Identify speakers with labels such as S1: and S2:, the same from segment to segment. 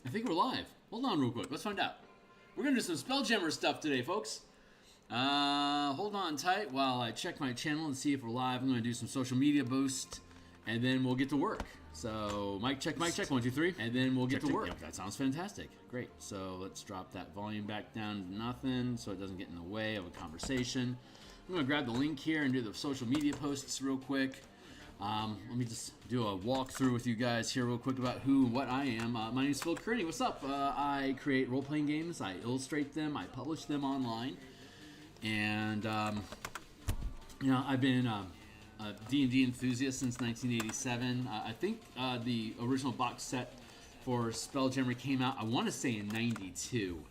S1: I think we're live. Hold on real quick. Let's find out. We're going to do some Spelljammer stuff today, folks. Hold on tight while I check my channel and see if we're live. I'm going to do some social media boost, and then we'll get to work. So, mic check, 1, 2, 3, and then we'll get to work. Yep, that sounds fantastic. Great. So, let's drop that volume back down to nothing so it doesn't get in the way of a conversation. I'm going to grab the link here and do the social media posts real quick. Let me just do a walkthrough with you guys here real quick about who and what I am. My name is Theurgy. What's up? I create role-playing games. I illustrate them. I publish them online. And, you know, I've been a D&D enthusiast since 1987. I think the original box set for Spelljammer came out, I want to say in 92.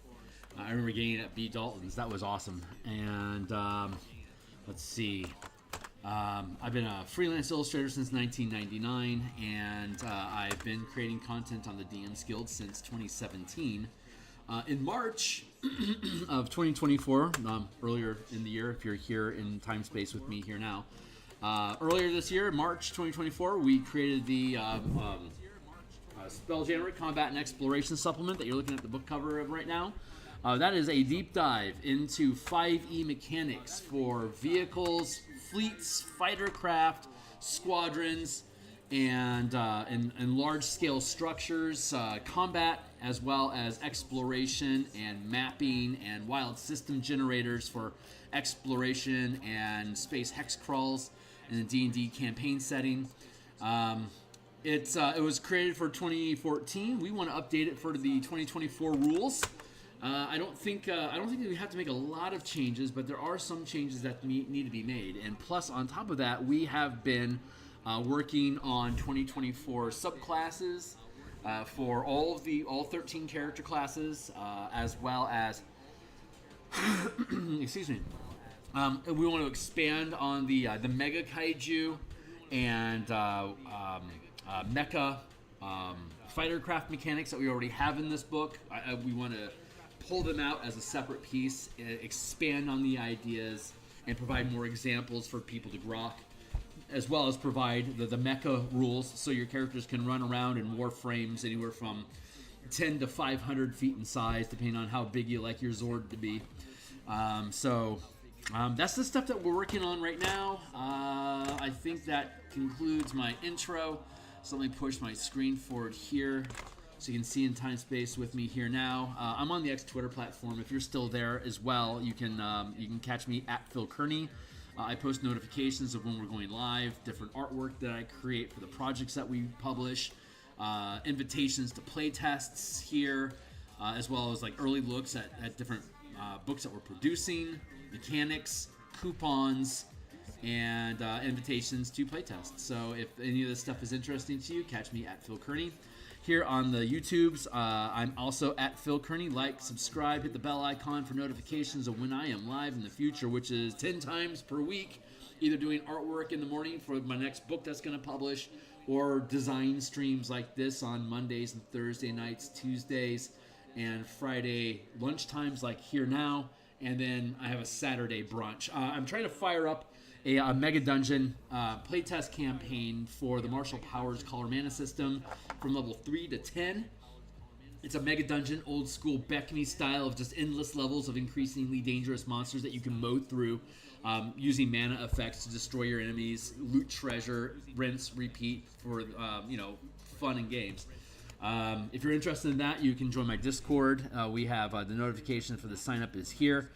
S1: I remember getting it at B. Dalton's. That was awesome. And let's see. I've been a freelance illustrator since 1999, and I've been creating content on the DMsGuild since 2017. In March of 2024, earlier in the year, if you're here in time space with me here now, earlier this year, March 2024, we created the Spelljammer Combat Exploration supplement that you're looking at the book cover of right now. That is a deep dive into 5e mechanics for vehicles, fleets, fighter craft, squadrons, and large-scale structures, combat, as well as exploration and mapping and wild system generators for exploration and space hex crawls in the D&D campaign setting. It was created for 2014. We want to update it for the 2024 rules. I don't think we have to make a lot of changes, but there are some changes that need to be made. And plus, on top of that, we have been working on 2024 subclasses for all 13 character classes, as well as excuse me. We want to expand on the mega kaiju and mecha fightercraft mechanics that we already have in this book. We want to pull them out as a separate piece, expand on the ideas, and provide more examples for people to grok, as well as provide the mecha rules so your characters can run around in warframes anywhere from 10 to 500 feet in size, depending on how big you like your Zord to be. That's the stuff that we're working on right now. I think that concludes my intro. So let me push my screen forward here so you can see in time space with me here now. I'm on the X Twitter platform. If you're still there as well, you can catch me at Theurgy. I post notifications of when we're going live, different artwork that I create for the projects that we publish, invitations to playtests here, as well as like early looks at different books that we're producing, mechanics, coupons, and invitations to playtests. So if any of this stuff is interesting to you, catch me at Theurgy. Here on the YouTubes, I'm also at Theurgy. Like, subscribe, hit the bell icon for notifications of when I am live in the future, which is 10 times per week, either doing artwork in the morning for my next book that's going to publish, or design streams like this on Mondays and Thursday nights, Tuesdays, and Friday lunchtimes like here now. And then I have a Saturday brunch. I'm trying to fire up a Mega Dungeon playtest campaign for the Martial Powers Color Mana system from level 3 to 10. It's a Mega Dungeon, old school Beckney style of just endless levels of increasingly dangerous monsters that you can mow through using mana effects to destroy your enemies, loot treasure, rinse, repeat for fun and games. If you're interested in that, you can join my Discord. We have the notification for the sign up is here.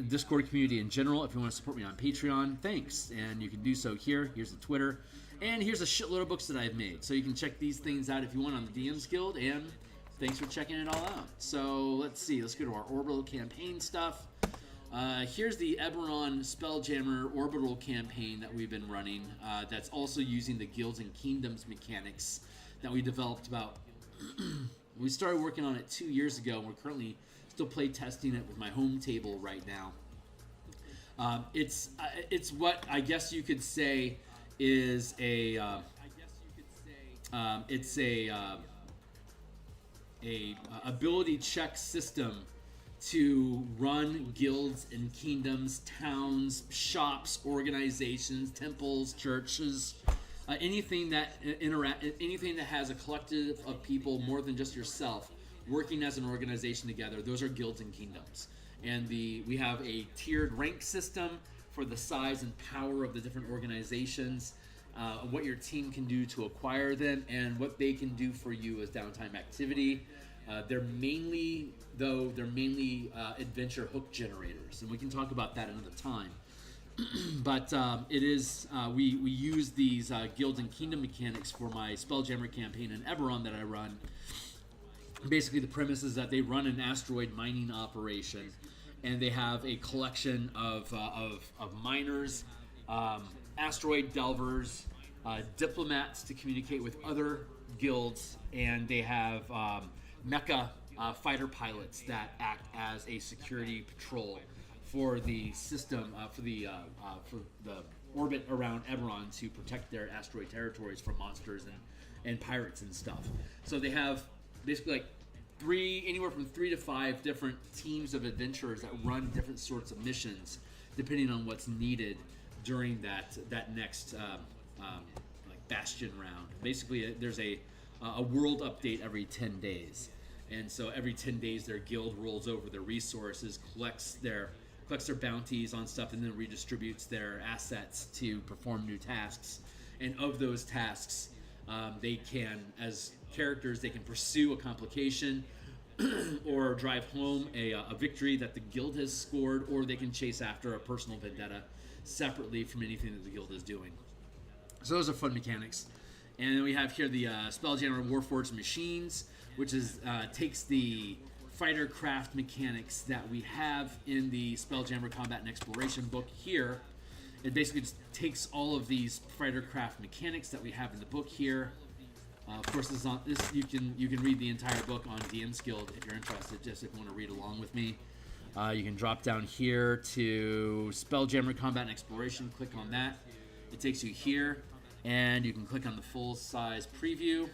S1: Discord community in general. If you want to support me on Patreon, thanks. And you can do so here. Here's the Twitter. And here's a shitload of books that I've made. So you can check these things out if you want on the DMsGuild. And thanks for checking it all out. So let's see. Let's go to our orbital campaign stuff. Here's the Eberron Spelljammer orbital campaign that we've been running. That's also using the Guilds and Kingdoms mechanics that we developed about. We started working on it 2 years ago, and we're currently still play testing it with my home table right now. It's what I guess you could say is a ability check system to run guilds and kingdoms, towns, shops, organizations, temples, churches, anything that anything that has a collective of people more than just yourself working as an organization together. Those are guilds and kingdoms, and we have a tiered rank system for the size and power of the different organizations, what your team can do to acquire them, and what they can do for you as downtime activity. They're mainly adventure hook generators, and we can talk about that another time. But it is we use these guild and kingdom mechanics for my Spelljammer campaign in Eberron that I run. Basically, the premise is that they run an asteroid mining operation, and they have a collection of miners, asteroid delvers, diplomats to communicate with other guilds, and they have mecha fighter pilots that act as a security patrol for the system, for the orbit around Eberron to protect their asteroid territories from monsters and pirates and stuff. So they have basically like anywhere from 3 to 5 different teams of adventurers that run different sorts of missions depending on what's needed during that next like bastion round. Basically, there's a world update every 10 days, and so every 10 days their guild rolls over their resources, collects their bounties on stuff, and then redistributes their assets to perform new tasks. And of those tasks, they can, as characters, they can pursue a complication or drive home a victory that the guild has scored, or they can chase after a personal vendetta separately from anything that the guild is doing. So those are fun mechanics. And then we have here the Spelljammer Warforged Machines, which is takes the fighter craft mechanics that we have in the Spelljammer Combat and Exploration book here. It basically just takes all of these fighter craft mechanics that we have in the book here. Of course, you can read the entire book on DMsGuild if you're interested. Just if you want to read along with me, you can drop down here to Spelljammer Combat and Exploration. Click on that. It takes you here, and you can click on the full-size preview,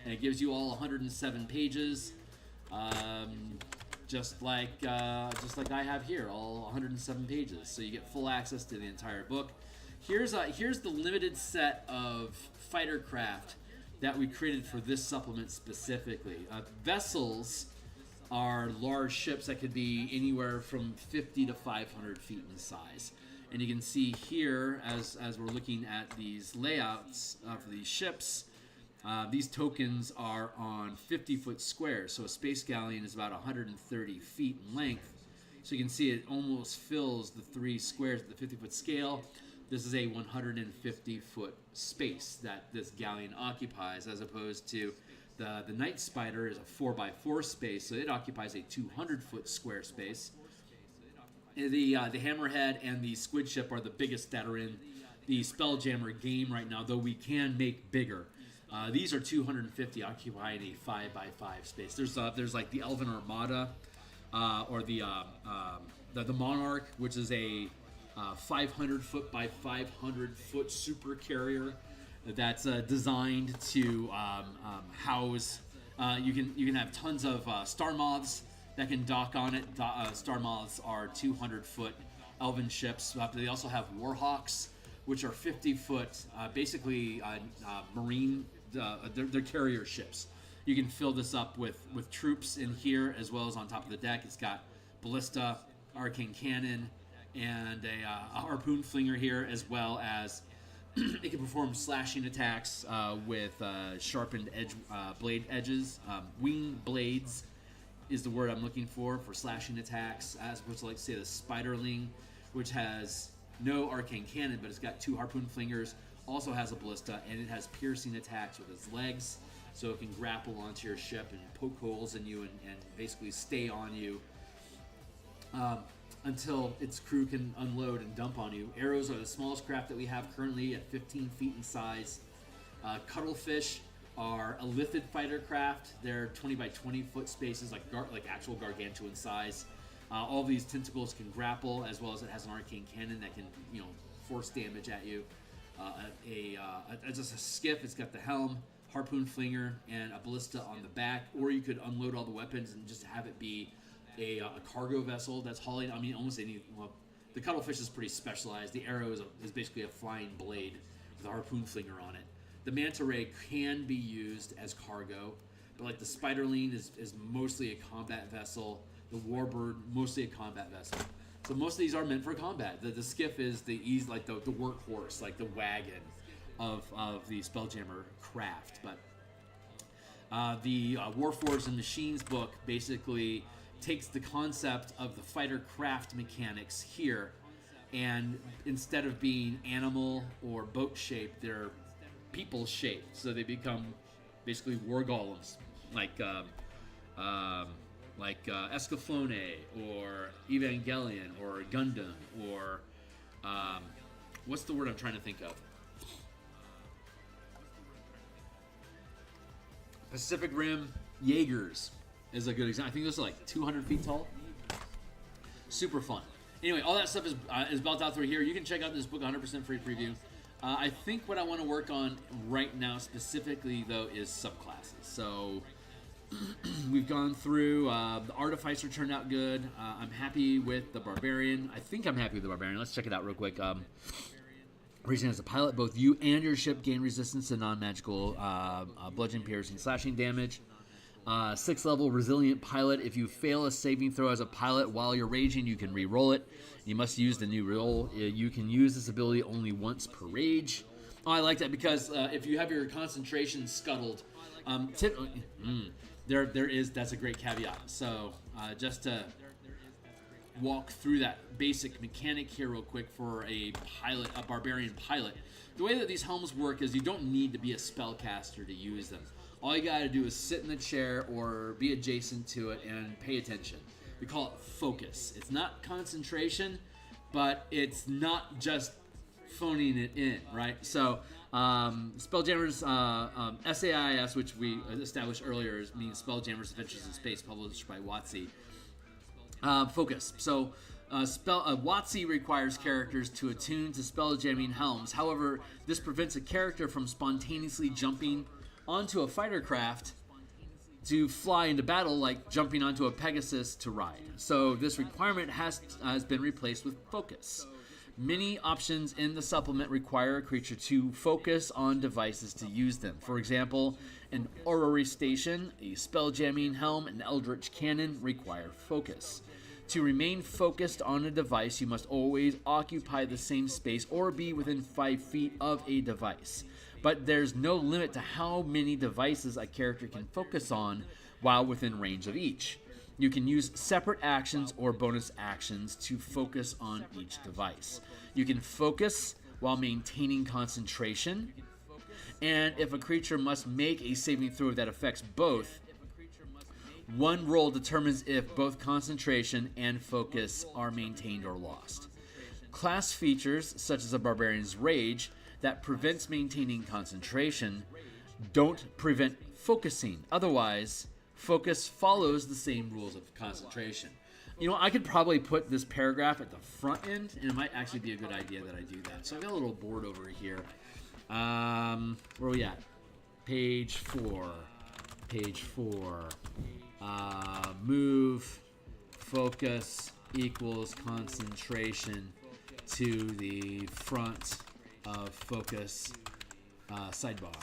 S1: and it gives you all 107 pages. Just like I have here, all 107 pages. So you get full access to the entire book. Here's the limited set of fighter craft that we created for this supplement specifically. Vessels are large ships that could be anywhere from 50 to 500 feet in size. And you can see here, as we're looking at these layouts for these ships, these tokens are on 50-foot squares. So a space galleon is about 130 feet in length. So you can see it almost fills the 3 squares at the 50-foot scale. This is a 150-foot space that this galleon occupies, as opposed to the Night Spider is a 4x4 space, so it occupies a 200-foot square space. The Hammerhead and the Squid Ship are the biggest that are in the Spelljammer game right now, though we can make bigger. These are 250, occupying a 5x5 space. There's like the Elven Armada, or the Monarch, which is a 500-foot by 500-foot super carrier that's designed to house. You can have tons of star moths that can dock on it. Star moths are 200-foot elven ships. They also have Warhawks, which are 50-foot, basically marine. They're carrier ships. You can fill this up with troops in here as well as on top of the deck. It's got ballista, arcane cannon, and a harpoon flinger here, as well as it can perform slashing attacks with sharpened blade edges. Wing blades is the word I'm looking for slashing attacks, as opposed to, like, say, the Spiderling, which has no arcane cannon, but it's got 2 harpoon flingers, also has a ballista, and it has piercing attacks with its legs, so it can grapple onto your ship and poke holes in you and basically stay on you until its crew can unload and dump on you. Arrows are the smallest craft that we have currently at 15 feet in size. Cuttlefish are a lithid fighter craft. They're 20 by 20 foot spaces, like actual gargantuan size. All these tentacles can grapple, as well as it has an arcane cannon that can, force damage at you. Just a skiff. It's got the helm, harpoon flinger, and a ballista on the back. Or you could unload all the weapons and just have it be a cargo vessel that's hauling. I mean, almost any. Well, the cuttlefish is pretty specialized. The arrow is basically a flying blade, with a harpoon flinger on it. The manta ray can be used as cargo, but like the spiderling is mostly a combat vessel. The warbird, mostly a combat vessel. So most of these are meant for combat. The skiff is the workhorse, like the wagon of the Spelljammer craft. But the Warforged Machines book basically takes the concept of the fighter craft mechanics here, and instead of being animal or boat shaped, they're people shaped. So they become basically war golems, like Escaflowne or Evangelion or Gundam or what's the word I'm trying to think of? Pacific Rim Jaegers is a good example. I think those are like 200 feet tall. Super fun. Anyway, all that stuff is built out through here. You can check out this book, 100% free preview. I think what I want to work on right now specifically, though, is subclasses. So we've gone through, the Artificer turned out good. I'm happy with the Barbarian. I think I'm happy with the Barbarian. Let's check it out real quick. Raising as a pilot, both you and your ship gain resistance to non-magical bludgeoning, piercing, slashing damage. 6th level resilient pilot. If you fail a saving throw as a pilot while you're raging, you can re-roll it. You must use the new roll. You can use this ability only once per rage. Oh, I like that because if you have your concentration scuttled, that's a great caveat. So just to walk through that basic mechanic here real quick for a barbarian pilot. The way that these helms work is you don't need to be a spellcaster to use them. All you gotta do is sit in the chair or be adjacent to it and pay attention. We call it focus. It's not concentration, but it's not just phoning it in, right? So Spelljammer's SAIS, which we established earlier, means Spelljammer's Adventures in Space, published by WotC. Focus. So WotC requires characters to attune to spelljamming helms. However, this prevents a character from spontaneously jumping onto a fighter craft to fly into battle, like jumping onto a Pegasus to ride. So this requirement has been replaced with focus. Many options in the supplement require a creature to focus on devices to use them. For example, an orrery station, a spelljamming helm, and eldritch cannon require focus. To remain focused on a device, you must always occupy the same space or be within 5 feet of a device. But there's no limit to how many devices a character can focus on while within range of each. You can use separate actions or bonus actions to focus on each device. You can focus while maintaining concentration, and if a creature must make a saving throw that affects both, one roll determines if both concentration and focus are maintained or lost. Class features, such as a Barbarian's Rage, that prevents maintaining concentration, don't prevent focusing. Otherwise, focus follows the same rules of concentration. You know, I could probably put this paragraph at the front end, and it might actually be a good idea that I do that. So I've got a little board over here. Where are we at? Page 4. Page 4. Move focus equals concentration to the front of focus sidebar.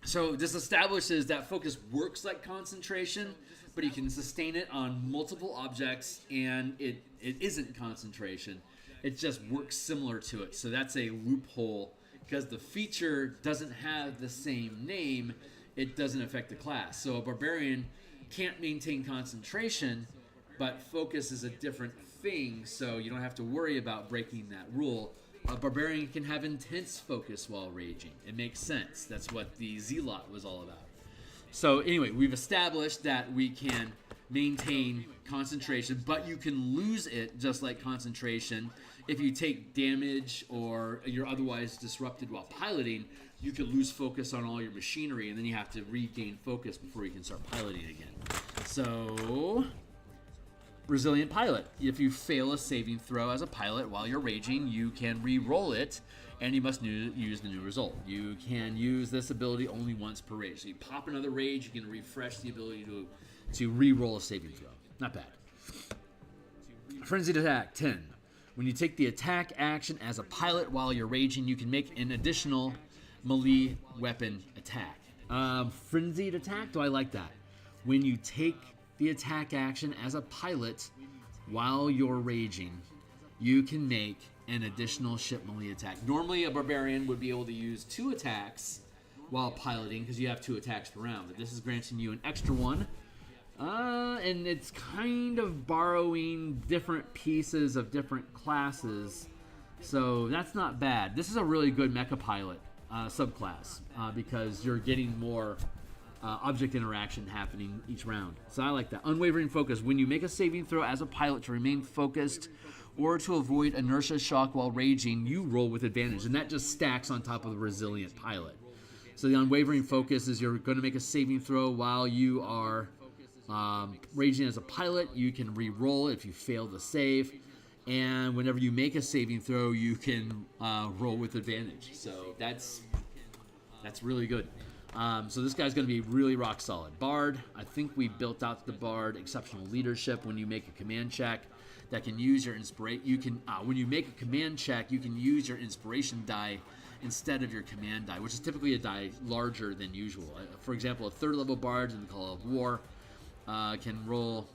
S1: So this establishes that focus works like concentration, but you can sustain it on multiple objects, and it isn't concentration. It just works similar to it. So that's a loophole, because the feature doesn't have the same name, it doesn't affect the class. So a barbarian can't maintain concentration, but focus is a different thing, so you don't have to worry about breaking that rule. A barbarian can have intense focus while raging. It makes sense. That's what the Zealot was all about. So anyway, we've established that we can maintain concentration, but you can lose it just like concentration. If you take damage or you're otherwise disrupted while piloting, you can lose focus on all your machinery, and then you have to regain focus before you can start piloting again. So, resilient pilot. If you fail a saving throw as a pilot while you're raging, you can re-roll it, and you must use the new result. You can use this ability only once per rage. So you pop another rage, you can refresh the ability to re-roll a saving throw. Not bad. Frenzied attack, 10. When you take the attack action as a pilot while you're raging, you can make an additional melee weapon attack. Frenzied attack, do I like that? When you take the attack action as a pilot while you're raging, you can make an additional ship melee attack. Normally, a barbarian would be able to use 2 attacks while piloting because you have 2 attacks per round, but this is granting you an extra one. And it's kind of borrowing different pieces of different classes, so that's not bad. This is a really good mecha pilot subclass because you're getting more object interaction happening each round. So I like that. Unwavering focus. When you make a saving throw as a pilot to remain focused or to avoid inertia shock while raging, you roll with advantage, and that just stacks on top of the resilient pilot. So the unwavering focus is you're going to make a saving throw while you are raging as a pilot. You can re-roll if you fail the save, and whenever you make a saving throw, you can roll with advantage. So that's really good. So this guy's going to be really rock solid. Bard, I think we built out the Bard exceptional leadership. When you make a command check, that can use your inspiration. You can when you make a command check, you can use your inspiration die instead of your command die, which is typically a die larger than usual. For example, a 3rd level Bard in the Call of War can roll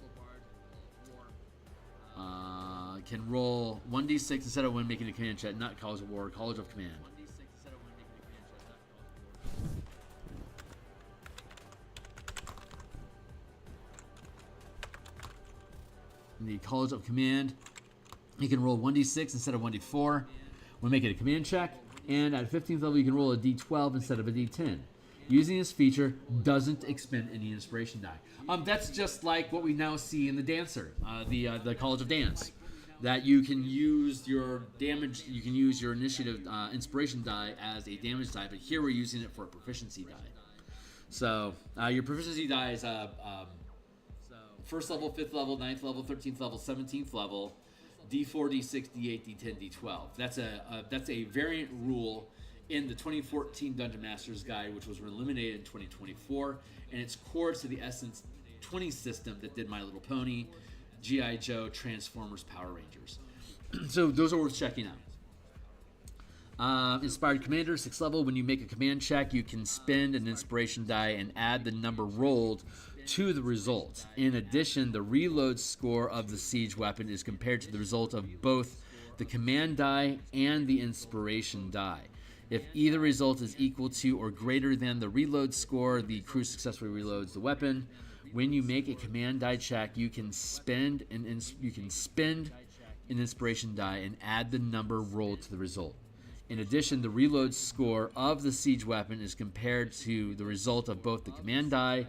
S1: 1d6 instead of when making a command check, not College of War, College of Command. In the College of Command, you can roll 1d6 instead of 1d4 when making a command check, and at 15th level you can roll a d12 instead of a d10. Using this feature doesn't expend any inspiration die. That's just like what we now see in the Dancer, the College of Dance, that you can use your damage, you can use your initiative inspiration die as a damage die, but here we're using it for a proficiency die. So your proficiency die is 1st level, 5th level, 9th level, 13th level, 17th level, D4, D6, D8, D10, D12. That's a variant rule in the 2014 Dungeon Master's Guide, which was eliminated in 2024, and it's core to the Essence 20 system that did My Little Pony, G.I. Joe, Transformers, Power Rangers. So those are worth checking out. Inspired Commander, 6th level. When you make a command check, you can spend an inspiration die and add the number rolled to the result. In addition, the reload score of the siege weapon is compared to the result of both the command die and the inspiration die. If either result is equal to or greater than the reload score, the crew successfully reloads the weapon. When you make a command die check, you can spend an inspiration die and add the number rolled to the result. In addition, the reload score of the siege weapon is compared to the result of both the command die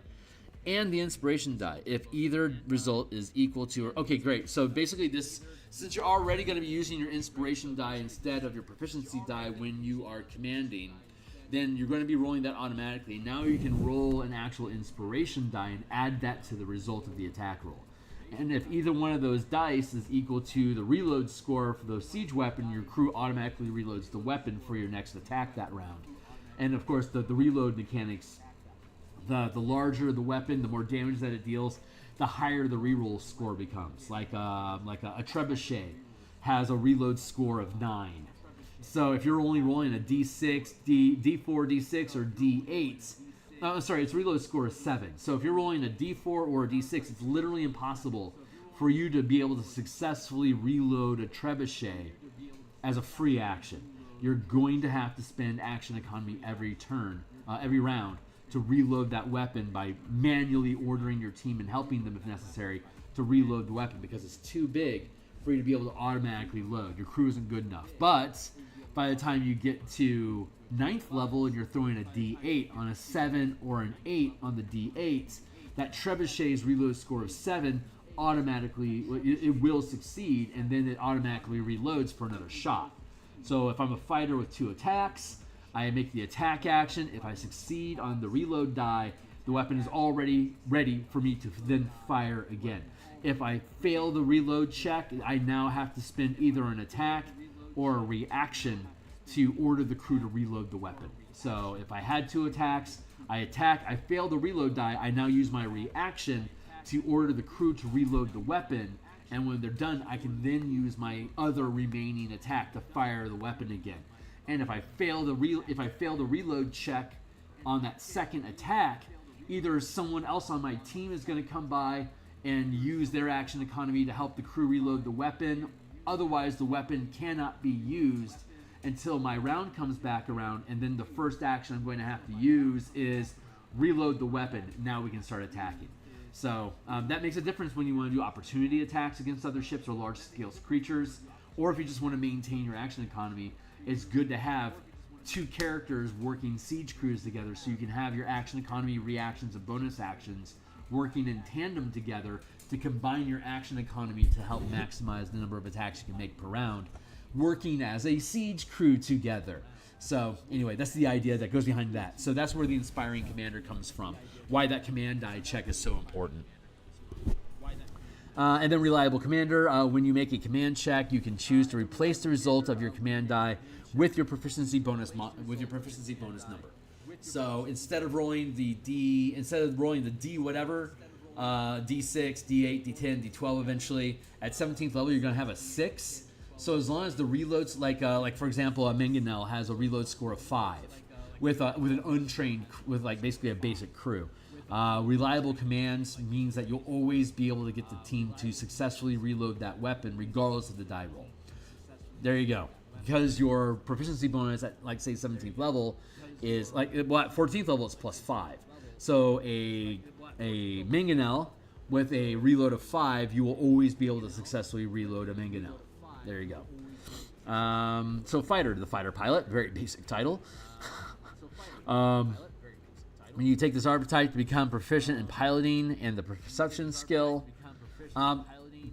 S1: and the inspiration die. If either result is equal to or... Okay, great. So basically this, since you're already going to be using your inspiration die instead of your proficiency die when you are commanding, then you're going to be rolling that automatically. Now you can roll an actual inspiration die and add that to the result of the attack roll. And if either one of those dice is equal to the reload score for the siege weapon, your crew automatically reloads the weapon for your next attack that round. And of course, the reload mechanics, the larger the weapon, the more damage that it deals, the higher the reroll score becomes. Like a trebuchet has a reload score of 9. So if you're only rolling a D6, D4, D6, or D8, its reload score is 7. So if you're rolling a D4 or a D6, it's literally impossible for you to be able to successfully reload a trebuchet as a free action. You're going to have to spend action economy every turn, every round, to reload that weapon by manually ordering your team and helping them if necessary to reload the weapon, because it's too big for you to be able to automatically load. Your crew isn't good enough. But by the time you get to 9th level and you're throwing a D8 on a 7 or an 8 on the D8, that trebuchet's reload score of 7 automatically, it will succeed, and then it automatically reloads for another shot. So if I'm a fighter with 2 attacks, I make the attack action. If I succeed on the reload die, the weapon is already ready for me to then fire again. If I fail the reload check, I now have to spend either an attack or a reaction to order the crew to reload the weapon. So if I had 2 attacks, I attack, I fail the reload die, I now use my reaction to order the crew to reload the weapon, And when they're done, I can then use my other remaining attack to fire the weapon again. And if I fail the reload check on that second attack, either someone else on my team is going to come by and use their action economy to help the crew reload the weapon. Otherwise, the weapon cannot be used until my round comes back around, and then the first action I'm going to have to use is reload the weapon. Now we can start attacking. So that makes a difference when you want to do opportunity attacks against other ships or large-scale creatures, or if you just want to maintain your action economy. It's good to have two characters working siege crews together, so you can have your action economy, reactions, and bonus actions working in tandem together to combine your action economy to help maximize the number of attacks you can make per round, working as a siege crew together. So anyway, that's the idea that goes behind that. So that's where the Inspiring Commander comes from, why that command die check is so important. And then Reliable Commander, when you make a command check, you can choose to replace the result of your command die with your proficiency bonus number. So instead of rolling the D whatever, D6, D8, D10, D12 eventually, at 17th level you're going to have a 6. So as long as the reloads, like for example, a Mangonel has a reload score of 5 with an untrained, with like basically a basic crew. Reliable commands means that you'll always be able to get the team to successfully reload that weapon regardless of the die roll. There you go. Because your proficiency bonus at, like, say, 17th level is, like, well, at 14th level it's plus 5. So a Mangonel with a reload of 5, you will always be able to successfully reload a Mangonel. There you go. So Fighter, the Fighter Pilot, very basic title. When you take this archetype to become proficient in piloting and the perception skill,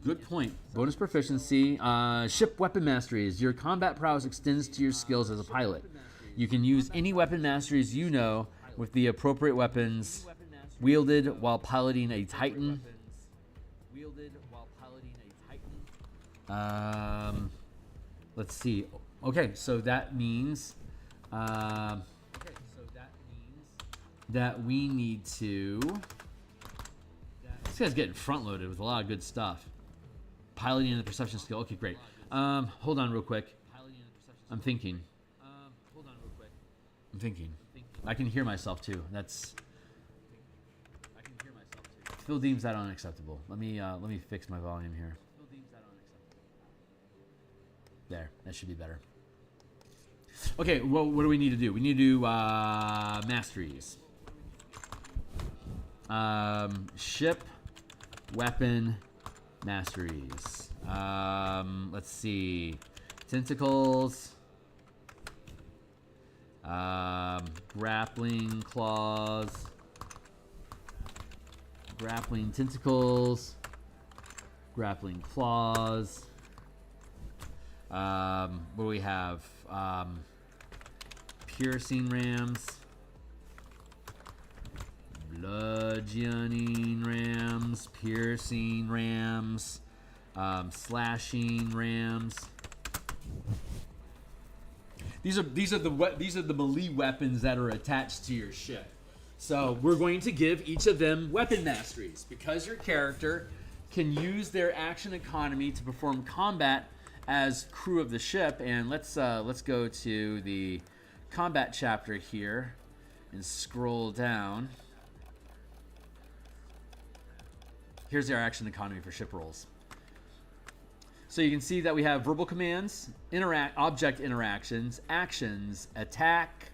S1: good point. Bonus proficiency. Ship weapon masteries. Your combat prowess extends to your skills as a pilot. You can use any weapon masteries you know with the appropriate weapons wielded while piloting a Titan. Let's see. Okay, so that means that we need to... This guy's getting front-loaded with a lot of good stuff. Piloting and the perception skill. Okay, great. Hold on real quick. I'm thinking. I can hear myself, too. Phil deems that unacceptable. Let me fix my volume here. There. That should be better. Okay, well, what do we need to do? We need to do masteries. Ship weapon masteries. Let's see. Tentacles. Grappling claws. Grappling tentacles. Grappling claws. What do we have? Piercing rams. Bludgeoning rams. Piercing rams. Slashing rams. These are the melee weapons that are attached to your ship. So we're going to give each of them weapon masteries because your character can use their action economy to perform combat as crew of the ship. And let's go to the combat chapter here and scroll down. Here's our action economy for ship rolls. So you can see that we have verbal commands, object interactions, actions, attack,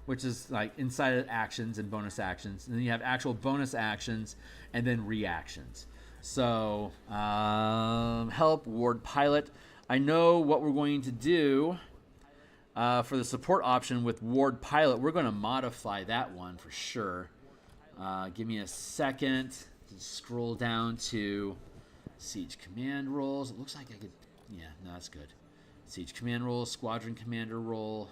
S1: which is like inside of actions and bonus actions. And then you have actual bonus actions and then reactions. So help, ward, pilot. I know what we're going to do for the support option with ward, pilot. We're going to modify that one for sure. Give me a second to scroll down to siege command roles. It looks like I could, yeah, no, that's good. Siege command role, squadron commander role.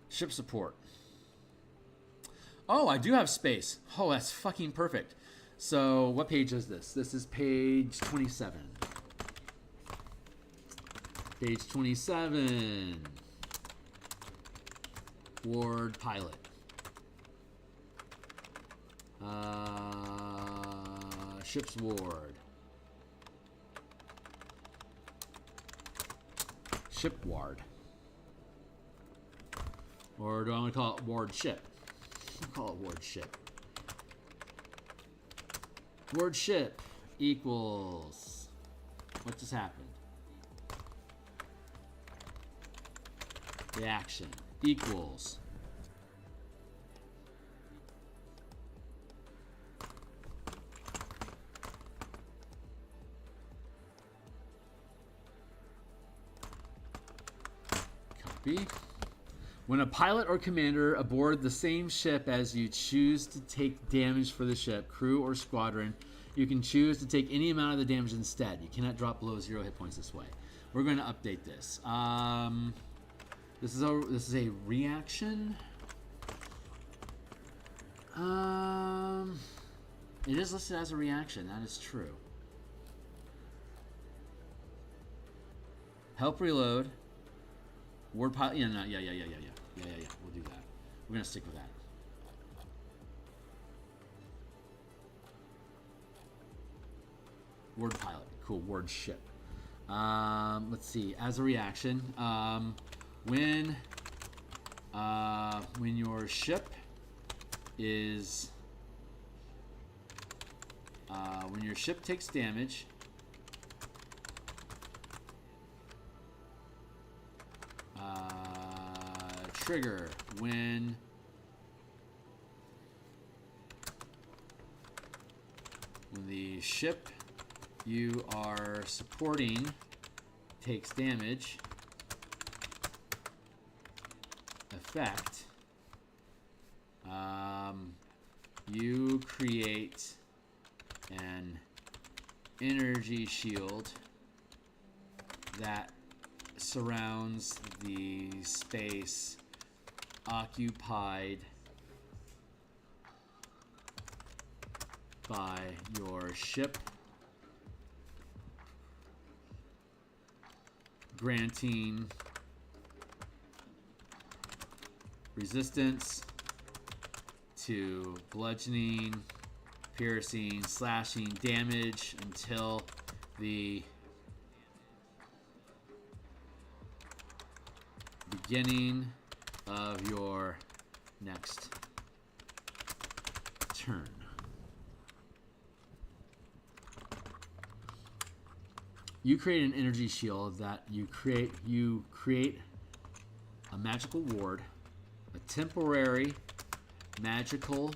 S1: Ship support. Oh, I do have space. Oh, that's fucking perfect. So what page is this? This is page 27. Page 27. Ward pilot. Ship's ward. Ship ward. Or do I want to call it ward ship? I'll call it ward ship. Ward ship equals. What just happened? Reaction equals. Copy. When a pilot or commander aboard the same ship as you choose to take damage for the ship, crew, or squadron, you can choose to take any amount of the damage instead. You cannot drop below 0 hit points this way. We're going to update this. This is a reaction. It is listed as a reaction. That is true. Help reload. Ward pilot. Yeah. We'll do that. We're gonna stick with that. Ward pilot. Cool. Ward ship. Let's see. As a reaction, when your ship is when your ship takes damage, trigger when the ship you are supporting takes damage, effect, you create an energy shield that surrounds the space occupied by your ship, granting resistance to bludgeoning, piercing, slashing damage until the beginning of your next turn. You create an energy shield that you create a magical ward, a temporary magical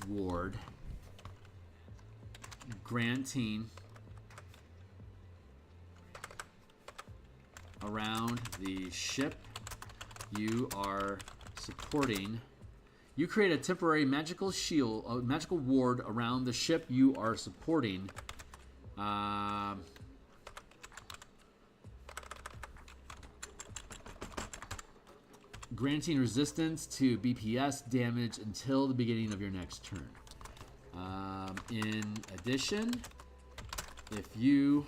S1: ward granting around the ship you are supporting. You create a temporary magical shield, a magical ward around the ship you are supporting. Granting resistance to BPS damage until the beginning of your next turn. In addition, if you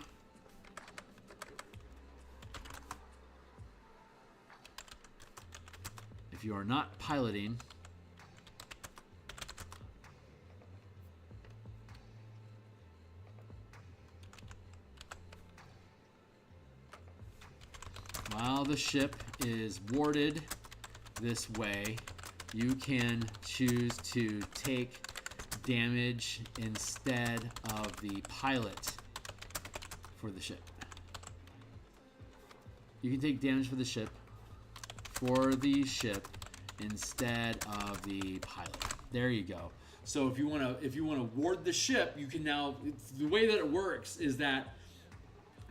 S1: are not piloting, while the ship is warded this way, you can choose to take damage instead of the pilot for the ship. You can take damage for the ship instead of the pilot. There you go. So if you want to ward the ship, you can now. The way that it works is that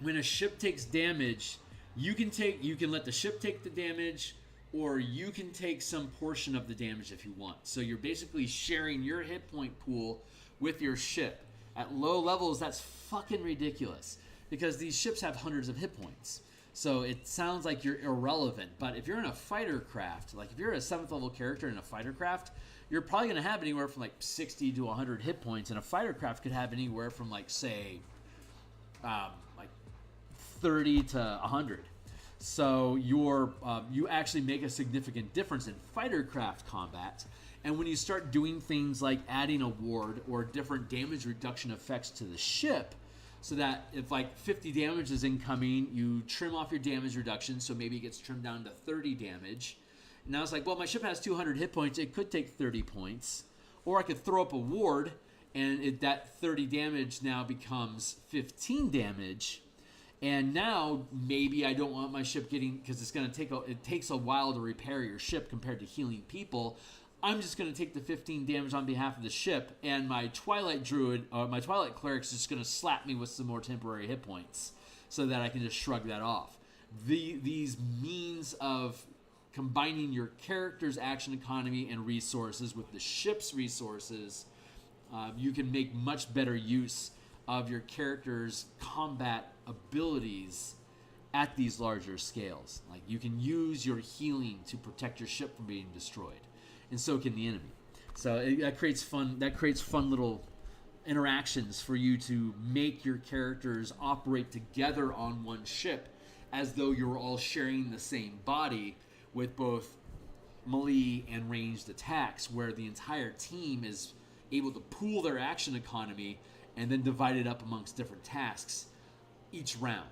S1: when a ship takes damage, you can let the ship take the damage, or you can take some portion of the damage if you want. So you're basically sharing your hit point pool with your ship. At low levels, that's fucking ridiculous because these ships have hundreds of hit points. So it sounds like you're irrelevant. But if you're in a fighter craft, like if you're a 7th level character in a fighter craft, you're probably going to have anywhere from like 60 to 100 hit points. And a fighter craft could have anywhere from like, say, like 30 to 100. So you actually make a significant difference in fighter craft combat. And when you start doing things like adding a ward or different damage reduction effects to the ship, so that if like 50 damage is incoming, you trim off your damage reduction, so maybe it gets trimmed down to 30 damage. And now it's like, well, my ship has 200 hit points, it could take 30 points. Or I could throw up a ward, and that 30 damage now becomes 15 damage. And now maybe I don't want my ship getting, because it takes a while to repair your ship compared to healing people. I'm just going to take the 15 damage on behalf of the ship, and my Twilight Druid, or my Twilight Cleric's just going to slap me with some more temporary hit points so that I can just shrug that off. These means of combining your character's action economy and resources with the ship's resources, you can make much better use of your character's combat abilities at these larger scales. Like, you can use your healing to protect your ship from being destroyed, and so can the enemy. So that creates fun little interactions for you to make your characters operate together on one ship, as though you're all sharing the same body, with both melee and ranged attacks, where the entire team is able to pool their action economy and then divide it up amongst different tasks each round.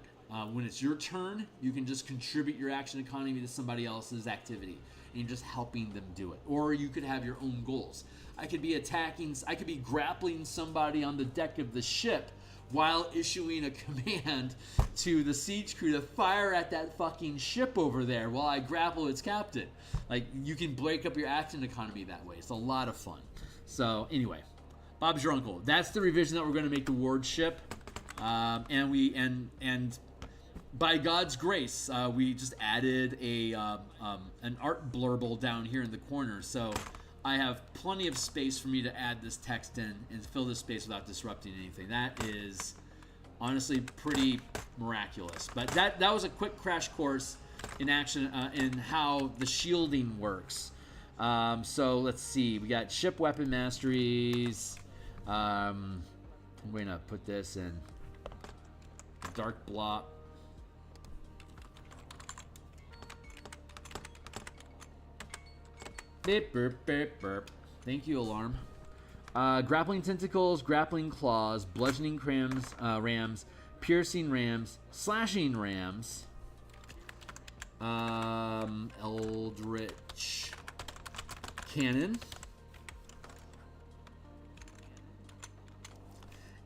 S1: When it's your turn, you can just contribute your action economy to somebody else's activity, and you're just helping them do it. Or you could have your own goals. I could be grappling somebody on the deck of the ship while issuing a command to the siege crew to fire at that fucking ship over there while I grapple its captain. Like, you can break up your action economy that way. It's a lot of fun. So anyway, Bob's your uncle. That's the revision that we're going to make the ward ship, and by God's grace, we just added an art blurble down here in the corner. So I have plenty of space for me to add this text in and fill this space without disrupting anything. That is honestly pretty miraculous. But that was a quick crash course in action in how the shielding works. So let's see. We got ship weapon masteries. I'm going to put this in dark blot. Beep, burp, beep, burp. Thank you, alarm. Grappling tentacles, grappling claws, bludgeoning rams, piercing rams, slashing rams, eldritch cannon,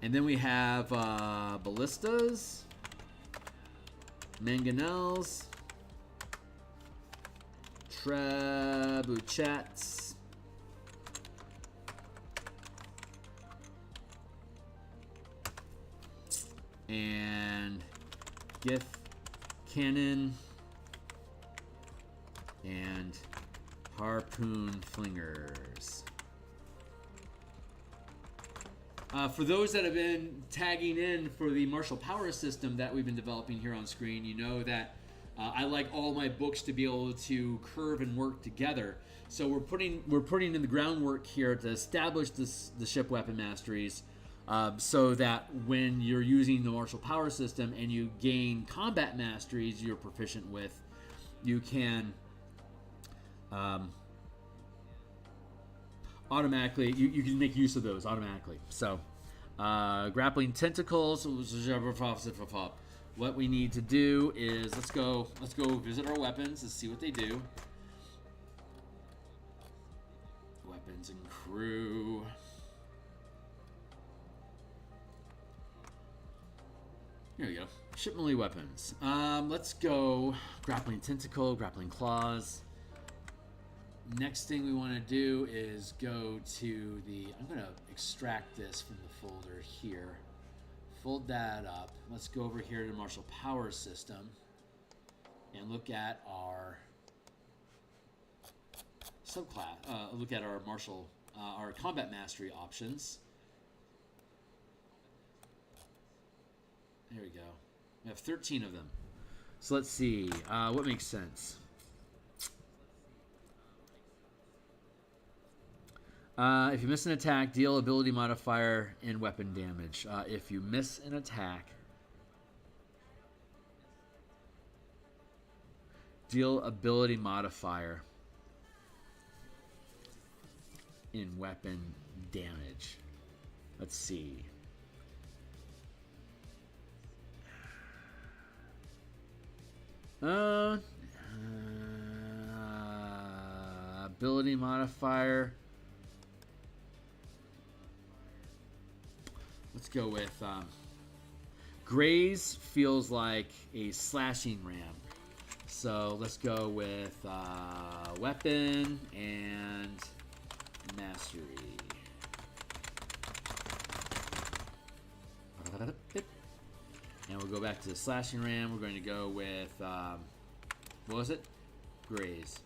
S1: and then we have ballistas, mangonels, trebuchets, and Gith cannon, and harpoon flingers. For those that have been tagging in for the martial power system that we've been developing here on screen, you know that I like all my books to be able to curve and work together. So we're putting in the groundwork here to establish the ship weapon masteries, so that when you're using the martial power system and you gain combat masteries you're proficient with, you can automatically you can make use of those automatically. So grappling tentacles. What we need to do is let's go visit our weapons and see what they do. Weapons and crew. Here we go. Ship melee weapons. Let's go grappling tentacle, grappling claws. Next thing we want to do is go to I'm going to extract this from the folder here. Fold that up. Let's go over here to martial power system and look at our subclass. Look at our our combat mastery options. There we go. We have 13 of them. So let's see. What makes sense? If you miss an attack, deal ability modifier and weapon damage. If you miss an attack, deal ability modifier in weapon damage. Let's see. Ability modifier. Let's go with Graze feels like a slashing ram. So let's go with weapon and mastery. And we'll go back to the slashing ram. We're going to go with, what was it? Graze.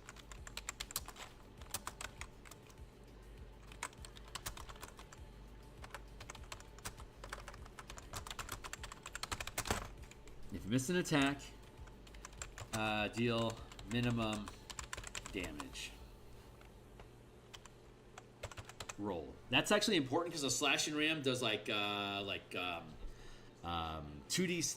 S1: If you miss an attack, deal minimum damage. Roll. That's actually important because a slashing ram does 2d,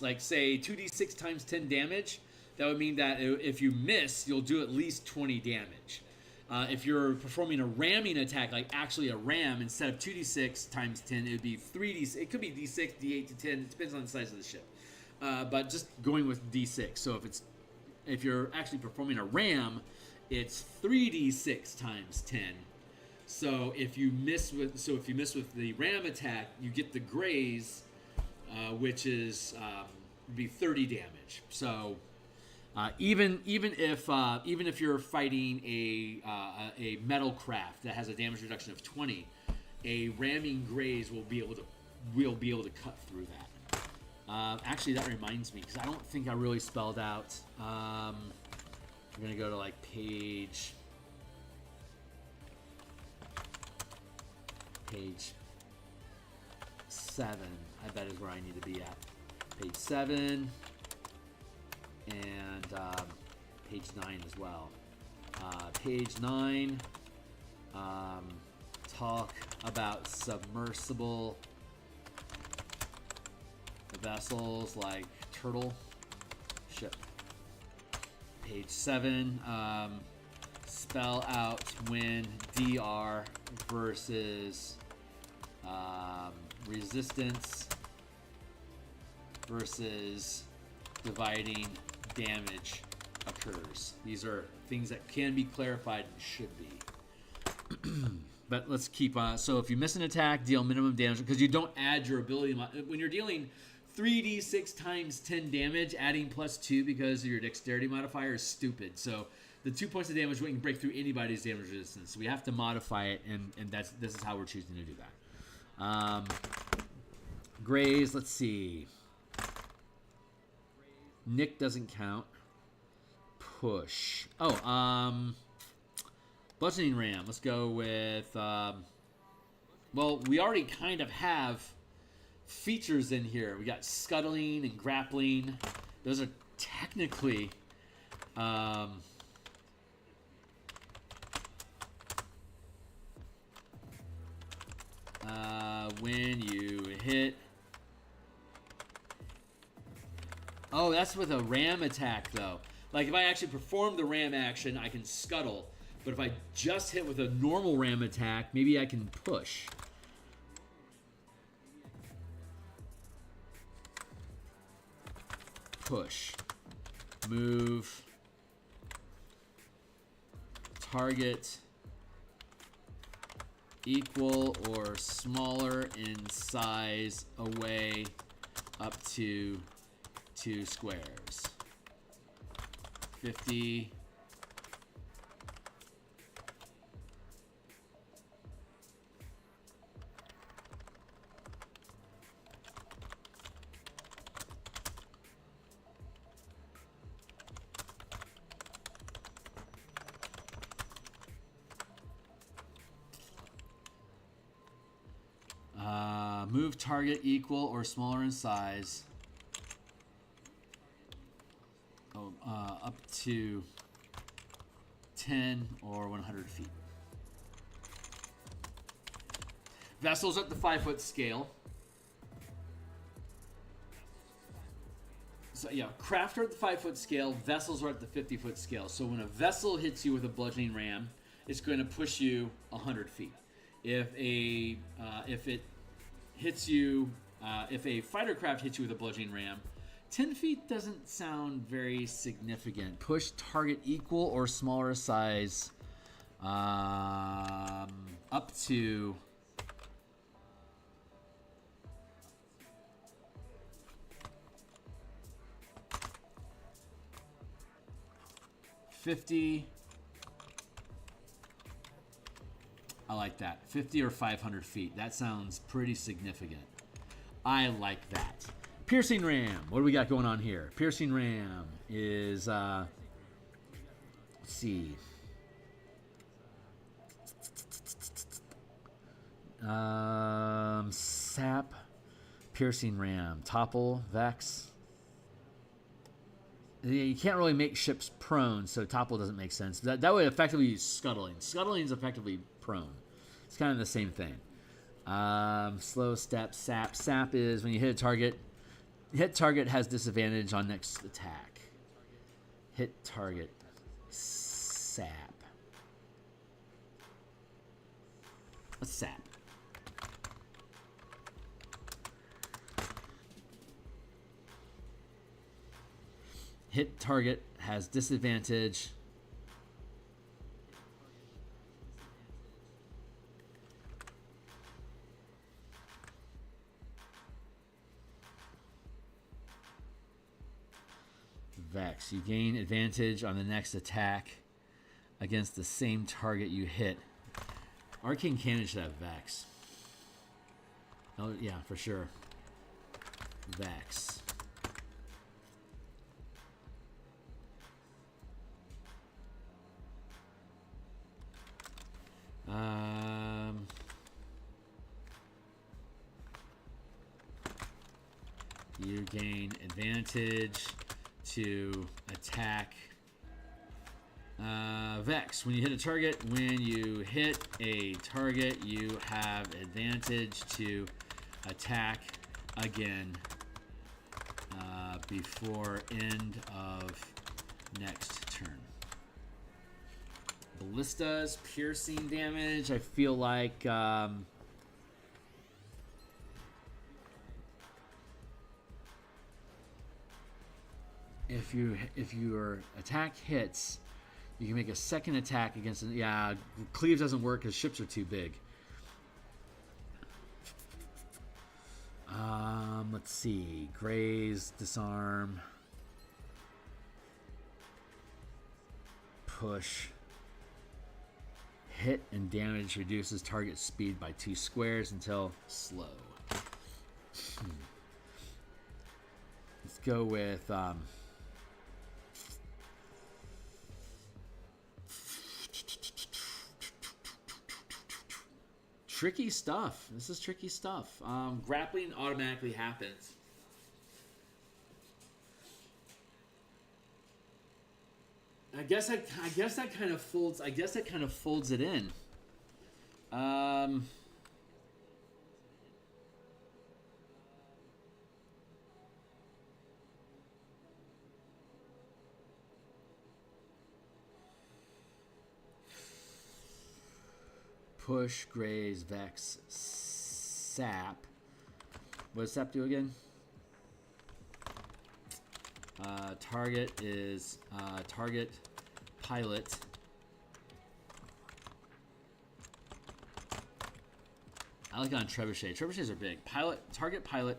S1: like say 2d6 times 10 damage. That would mean that if you miss, you'll do at least 20 damage. If you're performing a ramming attack, like actually a ram, instead of 2d6 times 10, it would be 3d. It could be d6, d8 to 10. It depends on the size of the ship. But just going with d6. So if you're actually performing a ram, it's 3d6 times 10. So if you miss with the ram attack, you get the graze, which is be 30 damage. So even if you're fighting a metal craft that has a damage reduction of 20, a ramming graze will be able to cut through that. Actually, that reminds me, because I don't think I really spelled out. I'm gonna go to like page 7. I bet is where I need to be at. Page 7 and page 9 as well. Page 9, talk about submersible vessels like turtle ship. Page 7, spell out when DR versus resistance versus dividing damage occurs. These are things that can be clarified and should be. But let's keep on. So if you miss an attack, deal minimum damage, because you don't add your ability. When you're dealing 3d6 times 10 damage, adding +2 because of your dexterity modifier is stupid. So the 2 points of damage wouldn't break through anybody's damage resistance. So we have to modify it, and this is how we're choosing to do that. Graze, let's see. Nick doesn't count. Push. Oh, bludgeoning ram. Let's go with, well, we already kind of have features in here. We got scuttling and grappling. Those are technically, when you hit. Oh, that's with a ram attack, though. Like, if I actually perform the ram action, I can scuttle. But if I just hit with a normal ram attack, maybe I can push. Push. Move. Target equal or smaller in size away up to 2 squares. 50. Move target equal or smaller in size. Up to 10 or 100 feet. Vessels at the 5-foot scale. So yeah, craft are at the 5-foot scale. Vessels are at the 50-foot scale. So when a vessel hits you with a bludgeoning ram, it's going to push you 100 feet. if it hits you, if a fighter craft hits you with a bludgeoning ram, 10 feet doesn't sound very significant. Push target equal or smaller size up to 50. I like that. 50 or 500 feet. That sounds pretty significant. I like that. Piercing Ram. What do we got going on here? Piercing Ram is, let's see. Sap. Piercing Ram. Topple. Vex. You can't really make ships prone, so topple doesn't make sense. That would effectively use scuttling. Scuttling is effectively prone. It's kind of the same thing. Slow step, sap. Sap is when you hit a target. Hit target has disadvantage on next attack. Hit target. Sap. What's sap? Hit target has disadvantage. Vex. You gain advantage on the next attack against the same target you hit. Arcane Cannon should have Vex. Oh, yeah, for sure. Vex. You gain advantage to attack. Vex. When you hit a target, you have advantage to attack again before end of next turn. Ballistas, piercing damage. I feel like if your attack hits, you can make a second attack against it. Yeah, cleave doesn't work because ships are too big. Let's see. Graze, disarm, push. Hit and damage reduces target speed by 2 squares until slow. Let's go with tricky stuff. This is tricky stuff. Grappling automatically happens. I guess that kind of folds. I guess that kind of folds it in. Push, graze, vex, sap. What does sap do again? Target is target pilot. I like it on trebuchet. Trebuchets are big. Pilot, target pilot.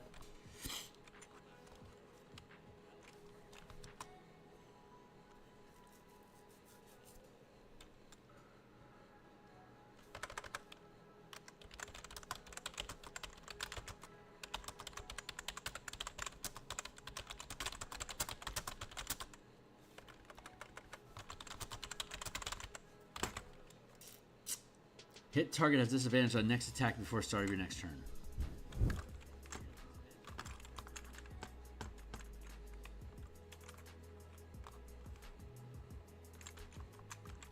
S1: Hit target has disadvantage on next attack before start of your next turn.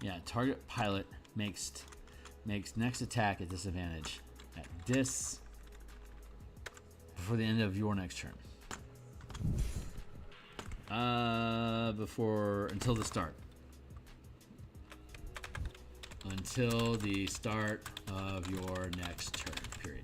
S1: Yeah, target pilot makes next attack at disadvantage at dis before the end of your next turn. Until the start until the start of your next turn, period.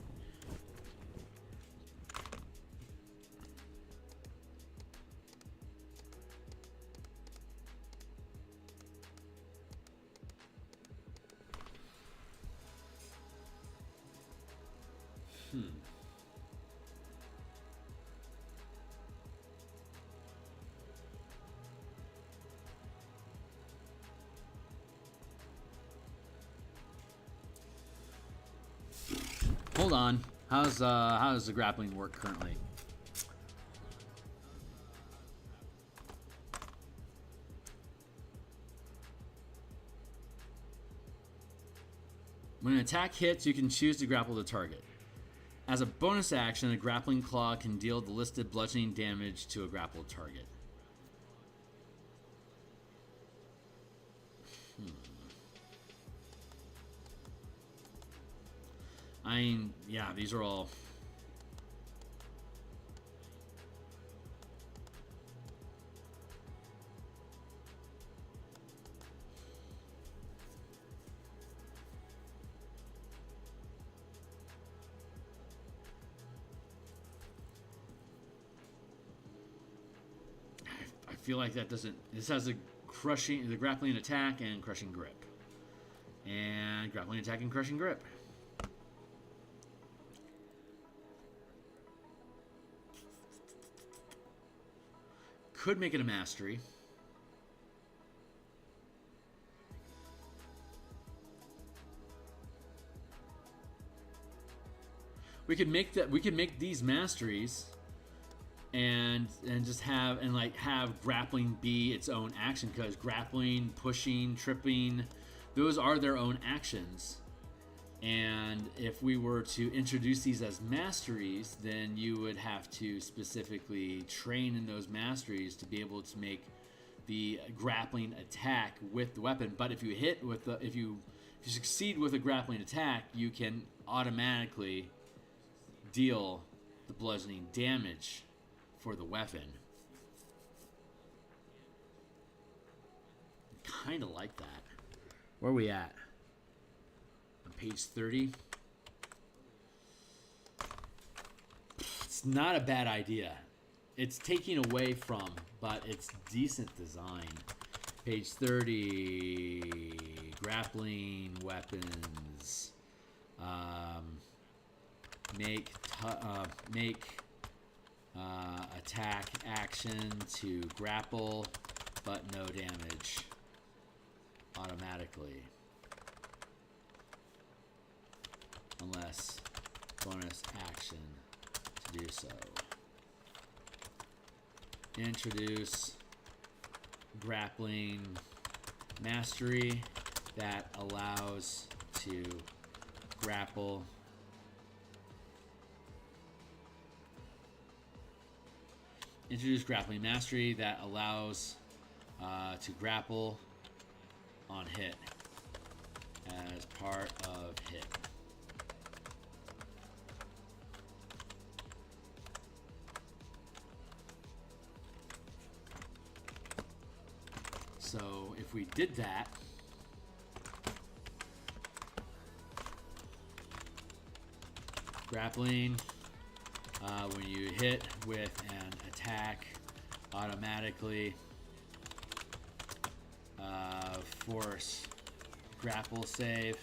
S1: Hold on. How does the grappling work currently? When an attack hits, you can choose to grapple the target. As a bonus action, a grappling claw can deal the listed bludgeoning damage to a grappled target. I mean, yeah, these are all... I feel like that doesn't... This has the grappling attack and crushing grip. And grappling attack and crushing grip. Could make it a mastery. We could make that. We could make these masteries, and just have grappling be its own action, because grappling, pushing, tripping, those are their own actions. And if we were to introduce these as masteries, then you would have to specifically train in those masteries to be able to make the grappling attack with the weapon. But if you hit with the, if you succeed with a grappling attack, you can automatically deal the bludgeoning damage for the weapon. Kind of like that. Where are we at? Page 30. It's not a bad idea. It's taking away from, but it's decent design. Page 30. Grappling weapons. Make attack action to grapple, but no damage automatically. Unless bonus action to do so. Introduce grappling mastery that allows to grapple. Introduce grappling mastery that allows to grapple on hit as part of hit. So if we did that, grappling, when you hit with an attack, automatically force grapple save.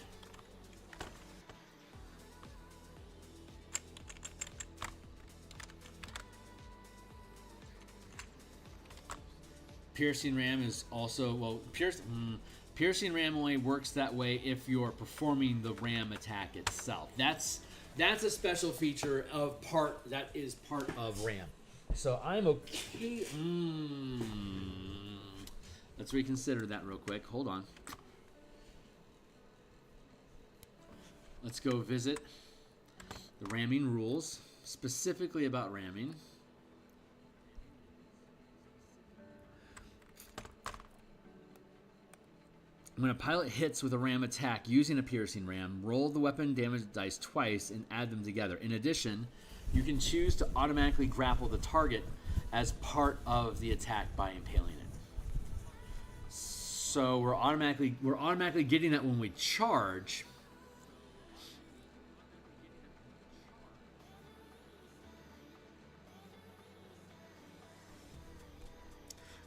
S1: Piercing Ram is also, well, Piercing Ram only works that way if you're performing the ram attack itself. That's a special feature of that is part of Ram. So I'm okay. Let's reconsider that real quick. Hold on. Let's go visit the ramming rules, specifically about ramming. When a pilot hits with a ram attack using a piercing ram, roll the weapon damage dice twice and add them together. In addition, you can choose to automatically grapple the target as part of the attack by impaling it. So we're automatically getting that when we charge.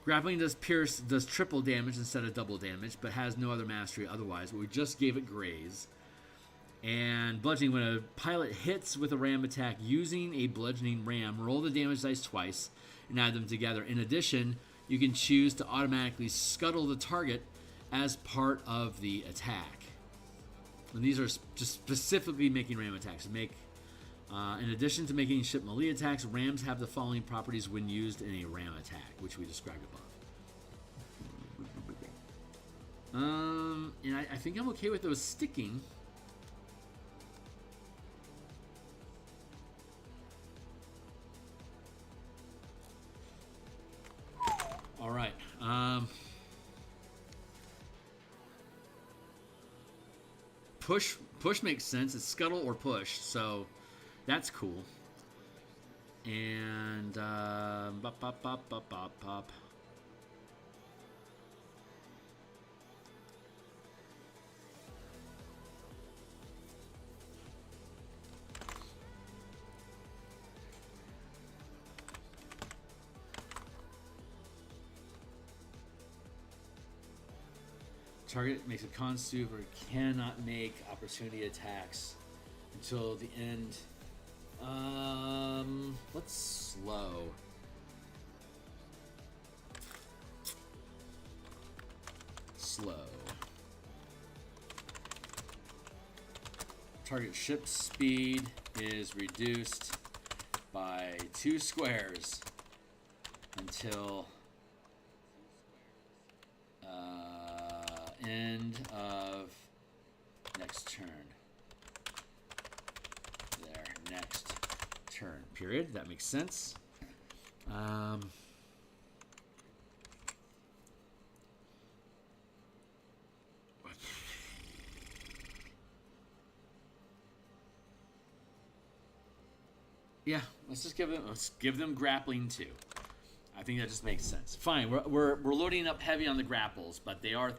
S1: Grappling does triple damage instead of double damage, but has no other mastery otherwise. But we just gave it graze. And bludgeoning, when a pilot hits with a ram attack using a bludgeoning ram, roll the damage dice twice and add them together. In addition, you can choose to automatically scuttle the target as part of the attack. And these are just specifically making ram attacks. In addition to making ship melee attacks, rams have the following properties when used in a ram attack, which we described above. And I think I'm okay with those sticking. All right. Push makes sense. It's scuttle or push, so that's cool. And pop. Target makes a con save or cannot make opportunity attacks until the end. Let's slow. Target ship speed is reduced by 2 squares until end of next turn. There, next turn. Period. That makes sense. Yeah, let's give them grappling too. I think that just makes sense. Fine, we're loading up heavy on the grapples, but they are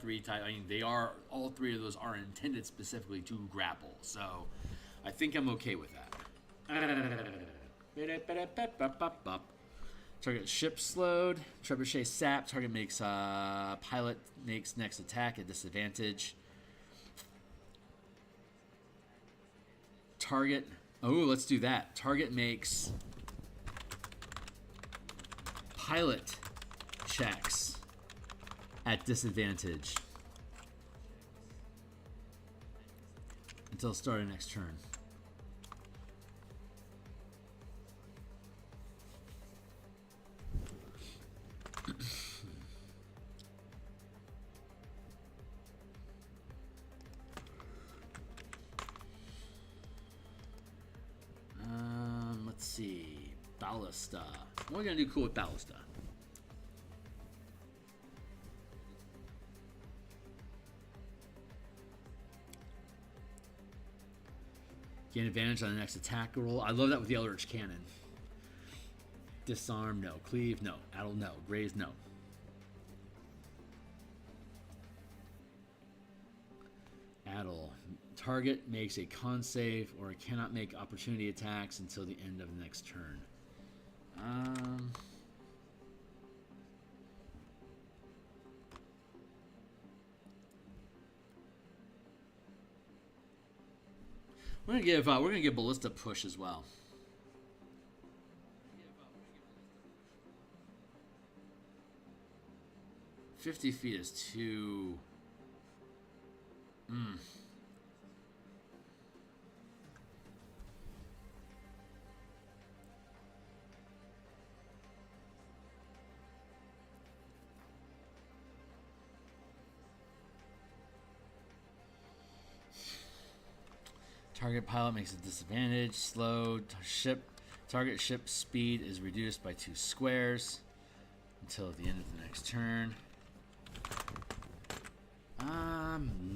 S1: all 3 of those are intended specifically to grapple. So I think I'm okay with that. Target ship slowed. Trebuchet sap. Target makes pilot makes next attack at disadvantage. Target. Oh, let's do that. Target makes pilot checks at disadvantage until start of next turn. Let's see. Ballista. What are we going to do cool with Ballista? Gain advantage on the next attack roll. I love that with the Eldritch Cannon. Disarm, no. Cleave, no. Addle, no. Graze, no. Addle. Target makes a con save or it cannot make opportunity attacks until the end of the next turn. We're gonna give Ballista push as well. $50 feet is too. Target pilot makes a disadvantage. Slow. Target ship speed is reduced by 2 squares until the end of the next turn.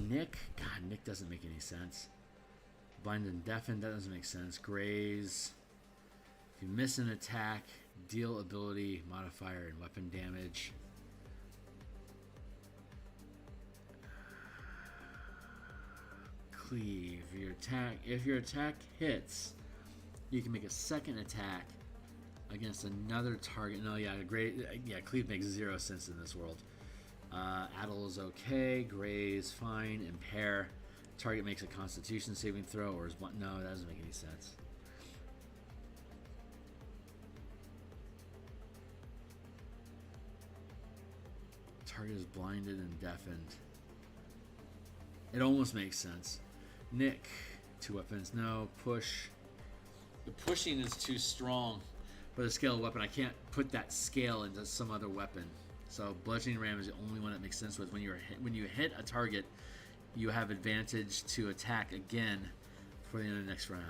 S1: Nick. God, Nick doesn't make any sense. Blind and deafen. That doesn't make sense. Graze. If you miss an attack, deal ability modifier and weapon damage. cleave. If your attack hits, you can make a second attack against another target. No, yeah, cleave makes 0 sense in this world. Addle is okay. Graze fine. Impair. Target makes a Constitution saving throw, or is no, that doesn't make any sense. Target is blinded and deafened. It almost makes sense. Nick, 2 weapons. No, push. The pushing is too strong for the scale weapon. I can't put that scale into some other weapon. So bludgeoning ram is the only one that makes sense with when you hit a target, you have advantage to attack again for the end of the next round.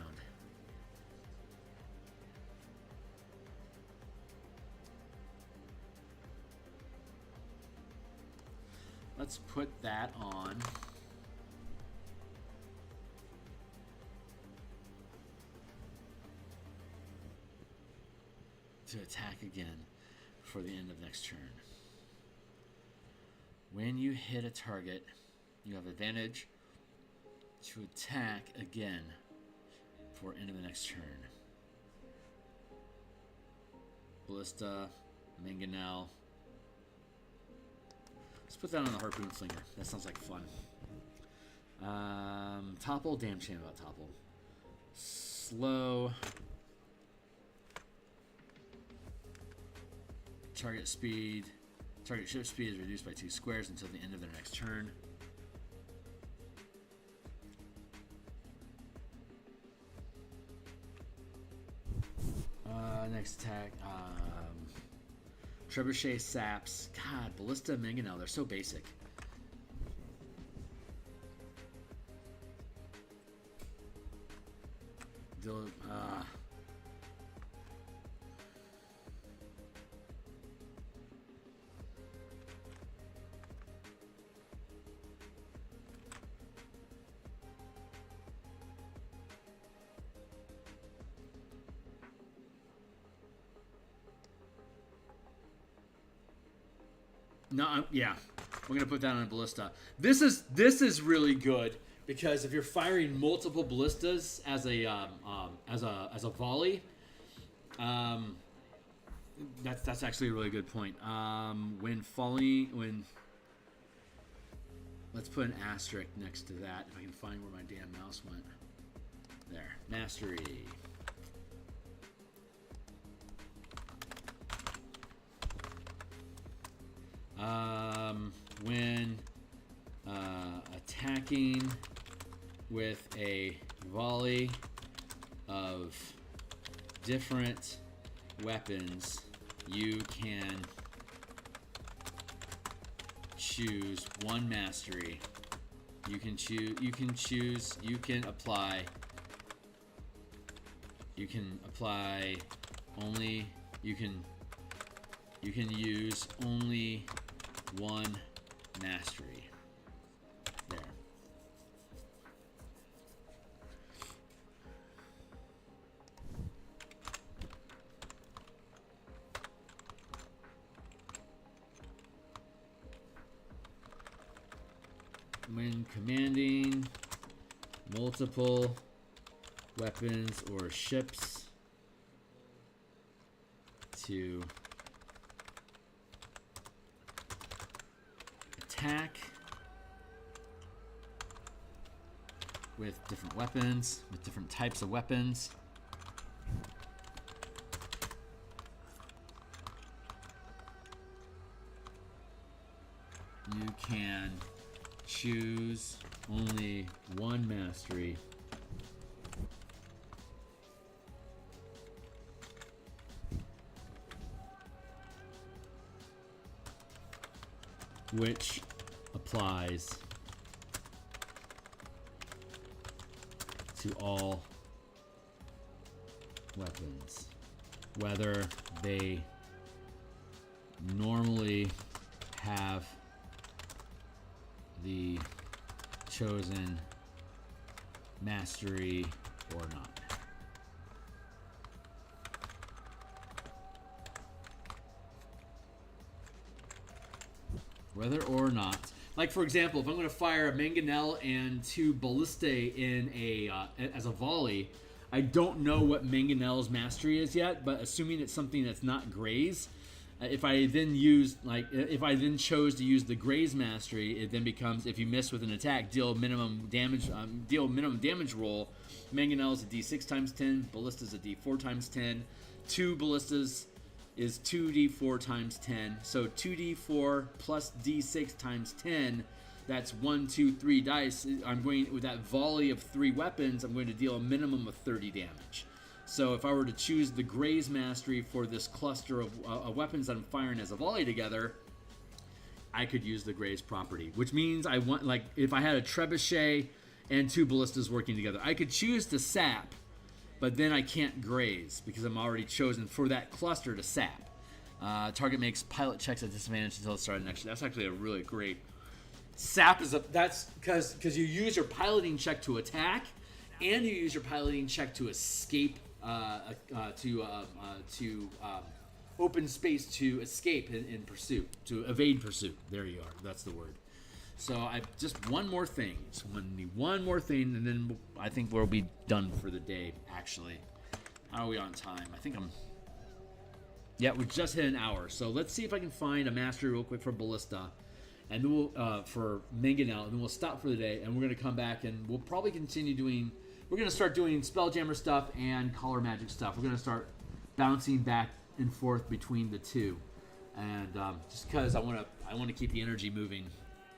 S1: Let's put that on. To attack again for the end of next turn. When you hit a target, you have advantage to attack again for end of the next turn. Ballista, Mangonel. Let's put that on the Harpoon Slinger. That sounds like fun. Topple, damn shame about Topple. Slow. Target ship speed is reduced by 2 squares until the end of their next turn. Next attack. Trebuchet saps. God, Ballista, Mangonel, they're so basic. No, yeah, we're gonna put that on a ballista. This is really good because if you're firing multiple ballistas as a volley, that's actually a really good point. Let's put an asterisk next to that if I can find where my damn mouse went. There, mastery. When attacking with a volley of different weapons, you can choose one mastery. You can use only one mastery. There. When commanding multiple weapons or ships to attack with different weapons, with different types of weapons. You can choose only one mastery. Which applies to all weapons, whether they normally have the chosen mastery or not. Whether or not, Like, for example, if I'm going to fire a Mangonel and 2 Ballistae in as a volley, I don't know what Mangonel's mastery is yet, but assuming it's something that's not Gray's, if I then chose to use the Gray's mastery, it then becomes, if you miss with an attack, deal minimum damage roll. Mangonel is a d6 times 10, Ballista is a d4 times 10, 2 Ballistas is 2d4 times 10, so 2d4 plus d6 times 10, that's 1, 2, 3 dice. I'm going, with that volley of 3 weapons, I'm going to deal a minimum of 30 damage. So if I were to choose the Gray's mastery for this cluster of weapons that I'm firing as a volley together, I could use the Gray's property, which means I want, like, if I had a Trebuchet and 2 Ballistas working together, I could choose to sap, but then I can't graze because I'm already chosen for that cluster to sap. Target makes pilot checks at disadvantage until the start of next. That's actually a really great. Sap is that's because you use your piloting check to attack, and you use your piloting check to escape, to open space to escape in pursuit, to evade pursuit. There you are. That's the word. So I just one more thing, one more thing, and then I think we'll be done for the day. Actually, how are we on time? I think yeah, we just hit an hour. So let's see if I can find a mastery real quick for Ballista, and then we'll for Mangonel, and then we'll stop for the day, and we're gonna come back and we'll probably continue doing. We're gonna start doing Spelljammer stuff and Color Magic stuff. We're gonna start bouncing back and forth between the two, and just because I want to keep the energy moving.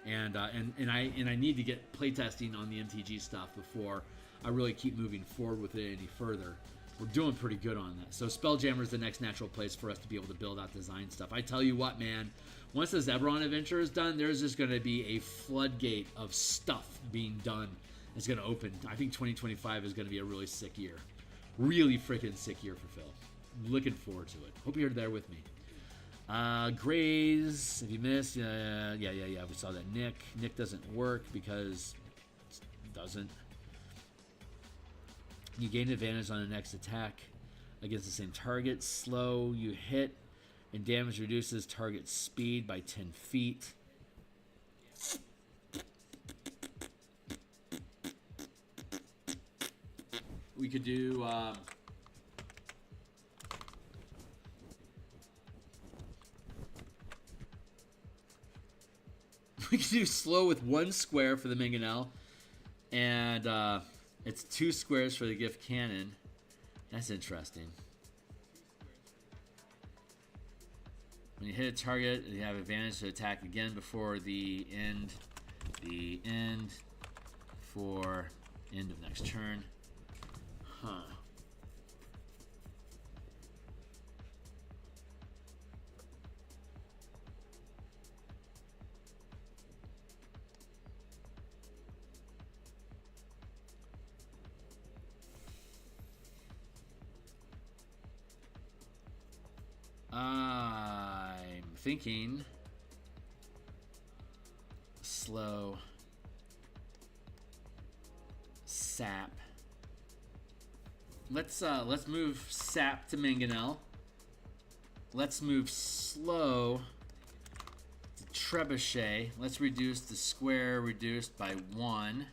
S1: And I need to get playtesting on the MTG stuff before I really keep moving forward with it any further. We're doing pretty good on that. So Spelljammer is the next natural place for us to be able to build out design stuff. I tell you what, man, once this Eberron adventure is done, there's just going to be a floodgate of stuff being done. It's going to open. I think 2025 is going to be a really sick year. Really freaking sick year for Phil. Looking forward to it. Hope you're there with me. Grays, if you missed, yeah, we saw that. Nick doesn't work because it doesn't. You gain advantage on the next attack against the same target. Slow, you hit, and damage reduces target speed by 10 feet. We could do... we can do slow with 1 square for the Mangonel, and it's 2 squares for the gift cannon. That's interesting. When you hit a target, you have advantage to attack again before the end. For end of next turn. Huh. I'm thinking slow sap. Let's move sap to Mangonel. Let's move slow to Trebuchet. Let's reduce the square reduced by 1.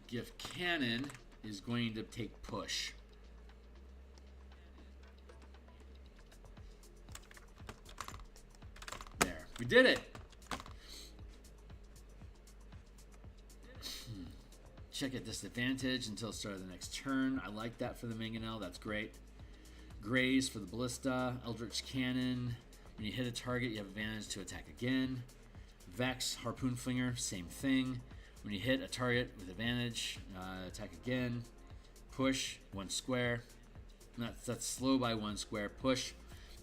S1: Gift cannon is going to take push. There, we did it. Check at disadvantage until the start of the next turn. I like that for the Mangonel. That's great. Grays for the Ballista. Eldritch Cannon. When you hit a target, you have advantage to attack again. Vex, Harpoon Flinger, same thing. When you hit a target with advantage, attack again. Push, 1 square. That's slow by 1 square. Push,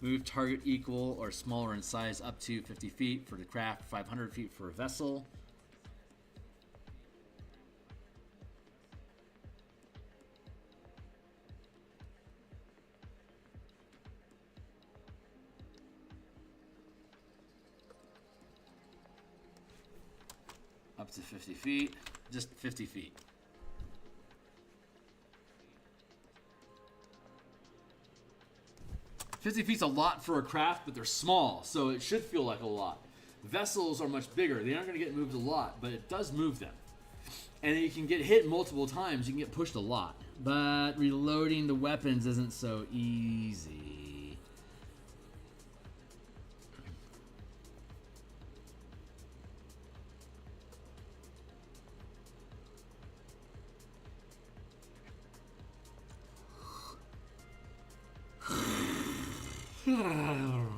S1: move target equal or smaller in size up to 50 feet for the craft, 500 feet for a vessel. Up to 50 feet, just 50 feet. 50 feet's a lot for a craft, but they're small, so it should feel like a lot. Vessels are much bigger. They aren't going to get moved a lot, but it does move them. And you can get hit multiple times. You can get pushed a lot. But reloading the weapons isn't so easy.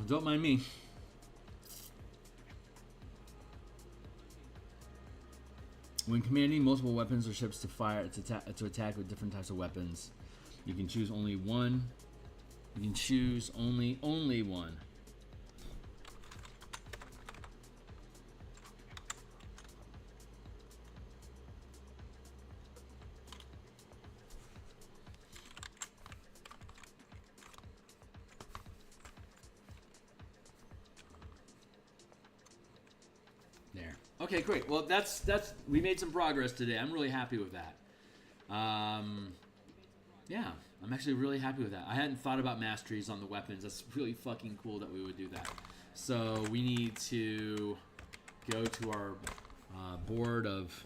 S1: Don't mind me. When commanding multiple weapons or ships to fire to attack with different types of weapons, you can choose only one. You can choose only one. Okay, great. Well, that's we made some progress today. I'm really happy with that. Yeah, I'm actually really happy with that. I hadn't thought about masteries on the weapons. That's really fucking cool that we would do that. So we need to go to our board of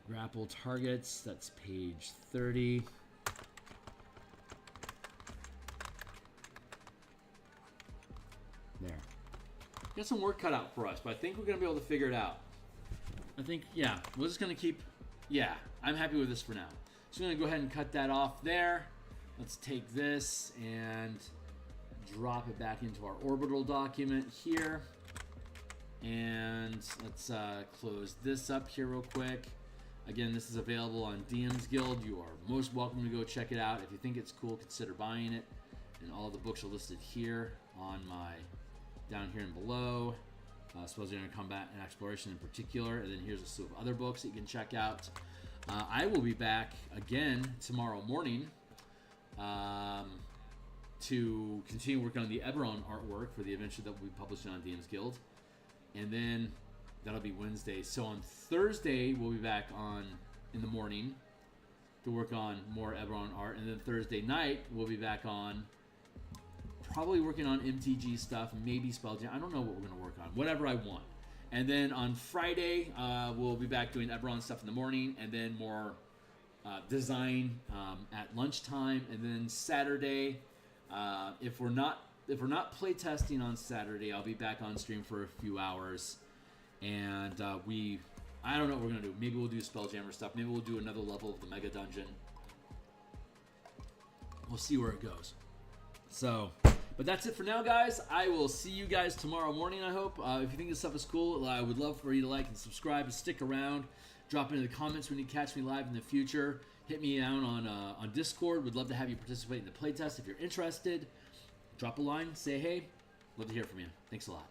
S1: grapple targets. That's page 30. There. Got some work cut out for us, but I think we're going to be able to figure it out. I think, yeah, we're just going to keep, yeah, I'm happy with this for now. So I'm going to go ahead and cut that off there. Let's take this and drop it back into our orbital document here. And let's close this up here real quick. Again, this is available on DMsGuild. You are most welcome to go check it out. If you think it's cool, consider buying it. And all the books are listed here on my... down here and below, Spelljammer Combat and Exploration in particular, and then here's a slew of other books that you can check out. I will be back again tomorrow morning to continue working on the Eberron artwork for the adventure that we'll be publishing on DMsGuild, and then that'll be Wednesday. So on Thursday we'll be back on in the morning to work on more Eberron art, and then Thursday night we'll be back on. Probably working on MTG stuff, maybe Spelljammer. I don't know what we're going to work on. Whatever I want. And then on Friday, we'll be back doing Eberron stuff in the morning, and then more design at lunchtime. And then Saturday, if we're not playtesting on Saturday, I'll be back on stream for a few hours. And I don't know what we're going to do. Maybe we'll do Spelljammer stuff. Maybe we'll do another level of the Mega Dungeon. We'll see where it goes. So... but that's it for now, guys. I will see you guys tomorrow morning, I hope. If you think this stuff is cool, I would love for you to like and subscribe and stick around. Drop into the comments when you catch me live in the future. Hit me down on Discord. Would love to have you participate in the playtest if you're interested. Drop a line. Say hey. Love to hear from you. Thanks a lot.